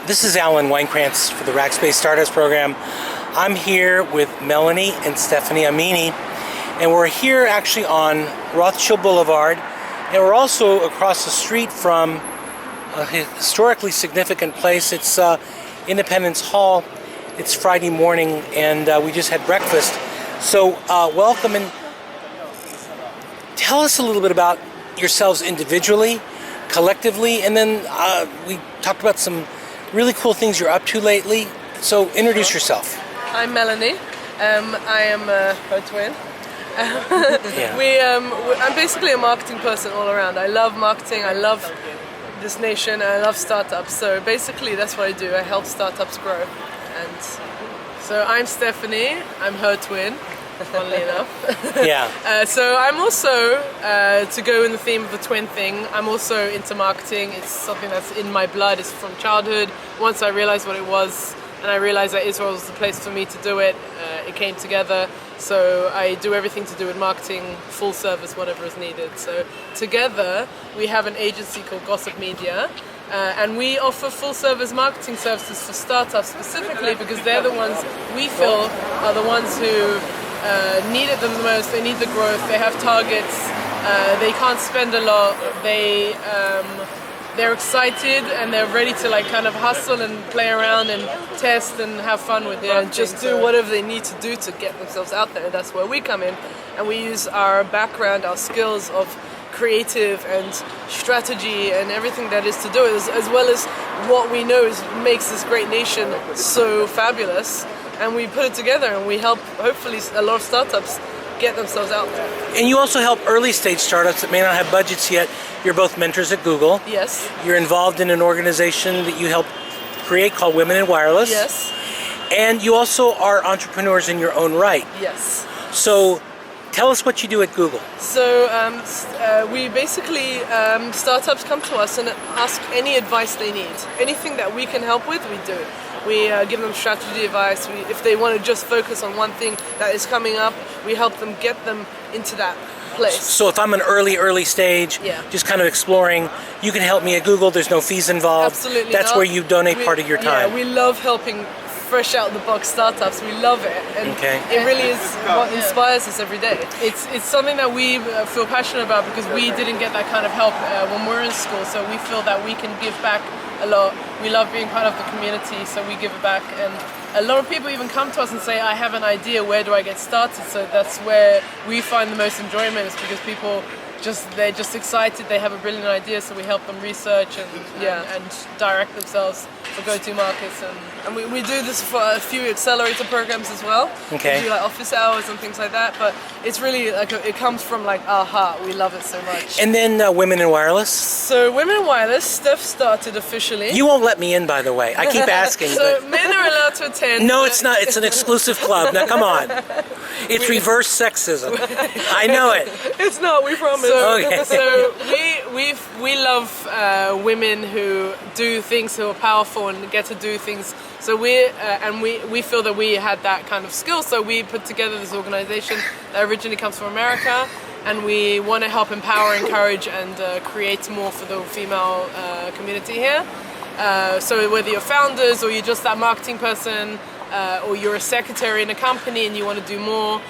This is Alan Weinkrantz for the Rackspace Stardust program. I'm here with Melanie and Stefani Amini, and we're here actually on Rothschild Boulevard, and we're also across the street from a historically significant place. It's Independence Hall. It's Friday morning, and we just had breakfast. So welcome, and tell us a little bit about yourselves individually, collectively, and then we talked about some really cool things you're up to lately. So introduce yourself. I'm Melanie. I am her twin. I'm basically a marketing person all around. I love marketing. I love this nation. And I love startups. So basically, that's what I do. I help startups grow. And so I'm Stephanie. I'm her twin. Funnily enough. Yeah. So I'm also, to go in the theme of the twin thing, I'm also into marketing. It's something that's in my blood. It's from childhood. Once I realized what it was, and I realized that Israel was the place for me to do it, it came together. So I do everything to do with marketing, full service, whatever is needed. So together, we have an agency called Gossip Media. And we offer full-service marketing services for startups specifically because they're the ones we feel are the ones who need it the most. They need the growth. They have targets. They can't spend a lot. They're excited and they're ready to kind of hustle and play around and test and have fun with it. And just do whatever they need to do to get themselves out there. That's where we come in, and we use our background, our skills of creative and strategy and everything that is to do it, as well as what we know makes this great nation so fabulous, and we put it together and we help hopefully a lot of startups get themselves out there. And you also help early stage startups that may not have budgets yet. You're both mentors at Google. Yes. You're involved in an organization that you help create called Women in Wireless. Yes. And you also are entrepreneurs in your own right. Yes. So tell us what you do at Google. So we basically, startups come to us and ask any advice they need. Anything that we can help with, we do. We give them strategy advice. If they want to just focus on one thing that is coming up, we help them get them into that place. So if I'm an early stage, just kind of exploring, you can help me at Google. There's no fees involved. Absolutely That's not. where you donate part of your time. Yeah, we love helping fresh out the box startups. We love it, and it really is what inspires us every day. It's something that we feel passionate about because we didn't get that kind of help when we were in school, so we feel that we can give back a lot. We love being part of the community, so we give it back, and a lot of people even come to us and say, I have an idea, where do I get started? So that's where we find the most enjoyment, is because people they're just excited, they have a brilliant idea, so we help them research and direct themselves for go-to markets, and we do this for a few accelerator programs as well. Okay. We do office hours and things like that, but it's really it comes from our heart. We love it so much. And then Women in Wireless. So Women in Wireless, Steph started officially. You won't let me in, by the way. I keep asking. So but men are allowed to attend. No, it's not. It's an exclusive club. Now, come on. It's reverse sexism. I know it. It's not. We promise. Okay. So we love women who do things, who are powerful and get to do things. So we feel that we had that kind of skill. So we put together this organization that originally comes from America, and we want to help empower, encourage, and create more for the female community here. So whether you're founders or you're just that marketing person, or you're a secretary in a company and you want to do more,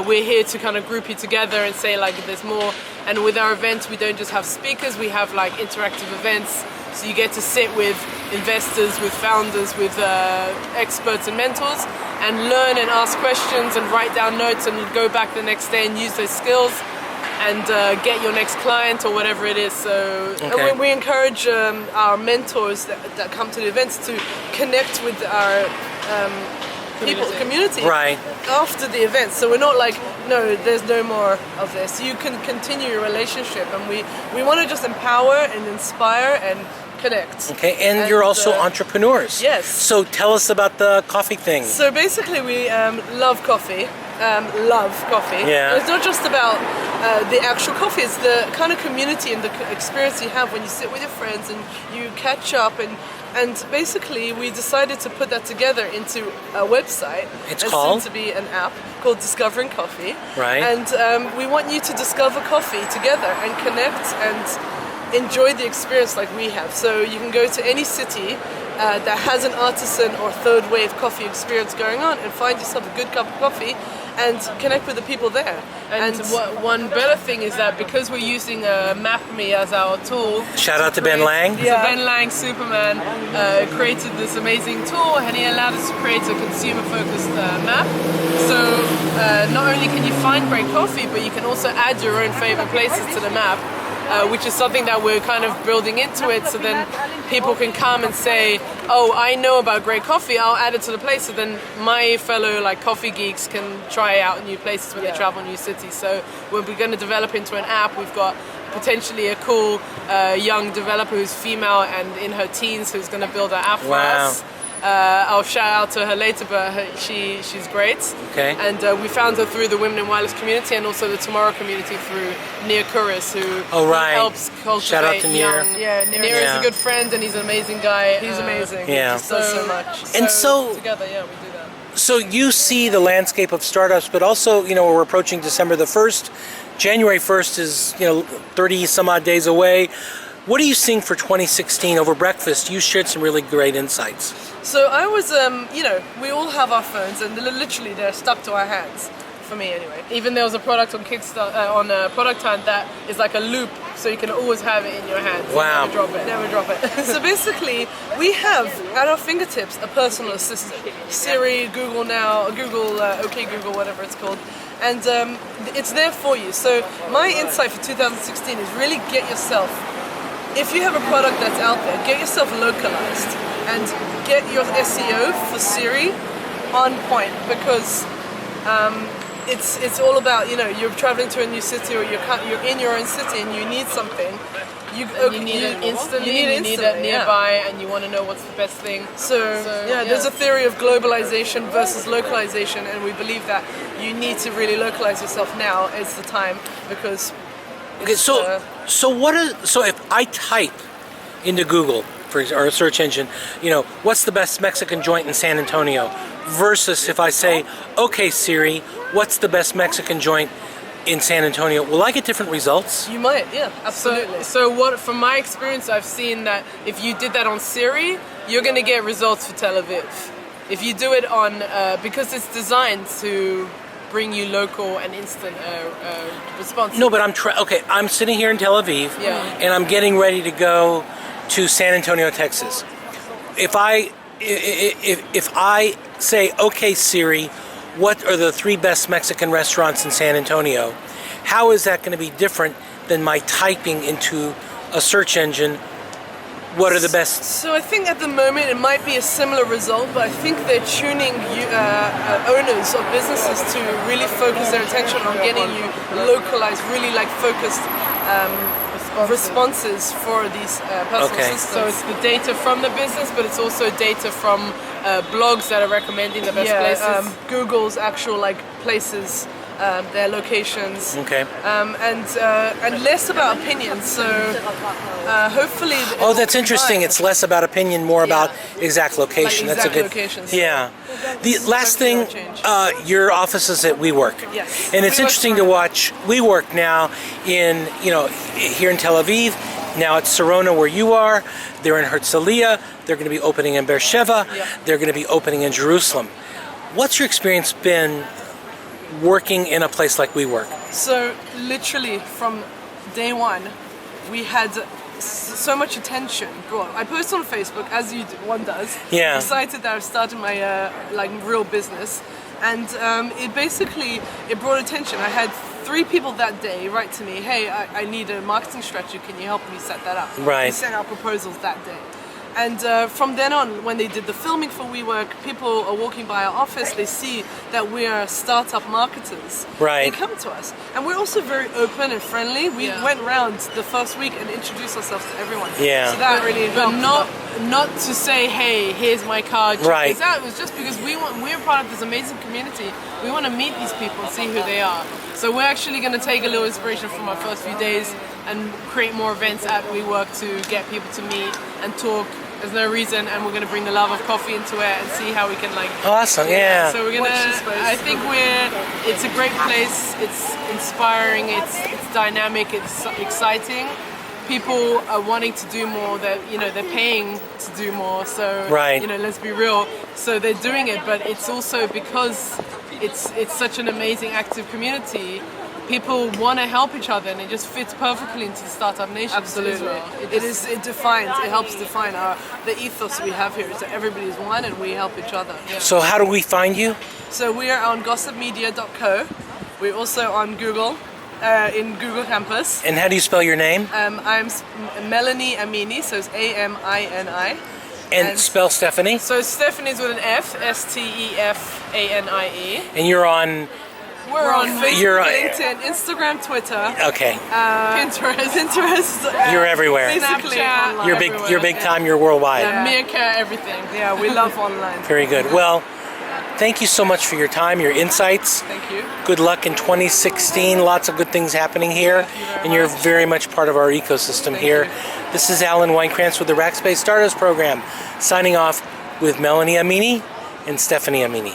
we're here to kind of group you together and say there's more. And with our events, we don't just have speakers, we have interactive events. So you get to sit with investors, with founders, with experts and mentors, and learn and ask questions and write down notes and go back the next day and use those skills and get your next client or whatever it is. So we encourage our mentors that come to the events to connect with our community right after the event. So we're not no, there's no more of this. You can continue your relationship, and we want to just empower and inspire and connect. Okay, and you're also entrepreneurs. Yes. So tell us about the coffee thing. So basically we love coffee. Yeah. And it's not just about the actual coffee, it's the kind of community and the experience you have when you sit with your friends and you catch up, and basically we decided to put that together into a website. It's called? Soon to be an app called Discovering Coffee. Right. And we want you to discover coffee together and connect and enjoy the experience like we have. So you can go to any city that has an artisan or third wave coffee experience going on and find yourself a good cup of coffee and connect with the people there. And one better thing is that because we're using MapMe as our tool. Shout out to Ben Lang. So Ben Lang, Superman, created this amazing tool, and he allowed us to create a consumer-focused map. So not only can you find great coffee, but you can also add your own favorite places to the map. Which is something that we're kind of building into it, so then people can come and say, oh, I know about great coffee, I'll add it to the place, so then my fellow like coffee geeks can try out new places when they travel new cities. So we're going to develop into an app. We've got potentially a cool young developer who's female and in her teens who's going to build an app for us. I'll shout out to her later, but she's great. Okay. And we found her through the Women in Wireless community and also the Tomorrow community through Nir Kuris, who helps cultivate shout out to Nir. Nir is a good friend and he's an amazing guy. He's amazing. Yeah. He does so much. And so together, we do that. So you see the landscape of startups, but also, we're approaching December the 1st. January 1st is, 30 some odd days away. What are you seeing for 2016? Over breakfast, you shared some really great insights. So I was, we all have our phones, and literally they're stuck to our hands. For me, anyway. Even there was a product on Kickstarter, on Product Hunt that is like a loop, so you can always have it in your hands. Wow. Never drop it. Never drop it. So basically, we have at our fingertips a personal assistant. Siri, Google Now, OK Google, whatever it's called. And it's there for you. So my insight for 2016 is really get yourself, if you have a product that's out there, get yourself localized and get your SEO for Siri on point, because it's all about, you're traveling to a new city or you're in your own city and you need something. You need it instantly, you need it nearby, and you want to know what's the best thing. So there's a theory of globalization versus localization, and we believe that you need to really localize yourself now. It's the time, because Okay, so if I type into Google, or a search engine, what's the best Mexican joint in San Antonio, versus if I say, okay Siri, what's the best Mexican joint in San Antonio, will I get different results? You might, yeah, absolutely. So from my experience, I've seen that if you did that on Siri, you're going to get results for Tel Aviv. If you do it on, because it's designed to bring you local and instant response. No, but I'm sitting here in Tel Aviv, and I'm getting ready to go to San Antonio, Texas. If I say, okay Siri, what are the 3 best Mexican restaurants in San Antonio, how is that going to be different than my typing into a search engine, what are the best? So I think at the moment it might be a similar result, but I think they're tuning owners of businesses to really focus their attention on getting you localized, really focused responses for these personal assistants. So it's the data from the business, but it's also data from blogs that are recommending the best places. Google's actual places, their locations. Okay. And less about opinions. So hopefully. Oh, that's interesting. It's less about opinion, more about exact location. Exact that's a good. Locations. Yeah. The last thing, your office is at WeWork. Yes. And it's interesting to watch WeWork now in here in Tel Aviv. Now it's Sarona where you are. They're in Herzliya. They're going to be opening in Beersheba. They're going to be opening in Jerusalem. What's your experience been working in a place like WeWork? So literally from day one, we had so much attention. Well, I post on Facebook, as one does. Yeah. Excited that I've started my real business, and it brought attention. I had 3 people that day write to me, hey, I need a marketing strategy, can you help me set that up? Right. We sent out proposals that day. And from then on, when they did the filming for WeWork, people are walking by our office, they see that we are startup marketers. Right. They come to us. And we're also very open and friendly. We went around the first week and introduced ourselves to everyone. Yeah. So that really helped. But not to say, hey, here's my card. Right. It was just because we're part of this amazing community. We want to meet these people and see who they are. So we're actually going to take a little inspiration from our first few days and create more events at WeWork to get people to meet and talk. There's no reason, and we're going to bring the love of coffee into it and see how we can Awesome, yeah. So we're going to, I think it's a great place, it's inspiring, it's dynamic, it's exciting, people are wanting to do more. They're paying to do more. So Right. let's be real. So they're doing it, but it's also because it's such an amazing active community. People want to help each other, and it just fits perfectly into the Startup Nation. Absolutely. It helps define the ethos we have here. Is that everybody's one and we help each other. So how do we find you? So we are on gossipmedia.co. We're also on Google, in Google Campus. And how do you spell your name? I'm Melanie Amini, so it's Amini. And spell Stephanie? So Stephanie's with an F, Stefanie. And you're on... We're on You're- Facebook, LinkedIn, Instagram, Twitter, Okay. Pinterest. You're everywhere. Basically Snapchat. online. You're big time, you're worldwide. Meerkat, everything. Yeah, we love online. Very good. Well, thank you so much for your time, your insights. Thank you. Good luck in 2016. Lots of good things happening here. And you're very much part of our ecosystem here. This is Alan Weinkrantz with the Rackspace Startups Program, signing off with Melanie Amini and Stefani Amini.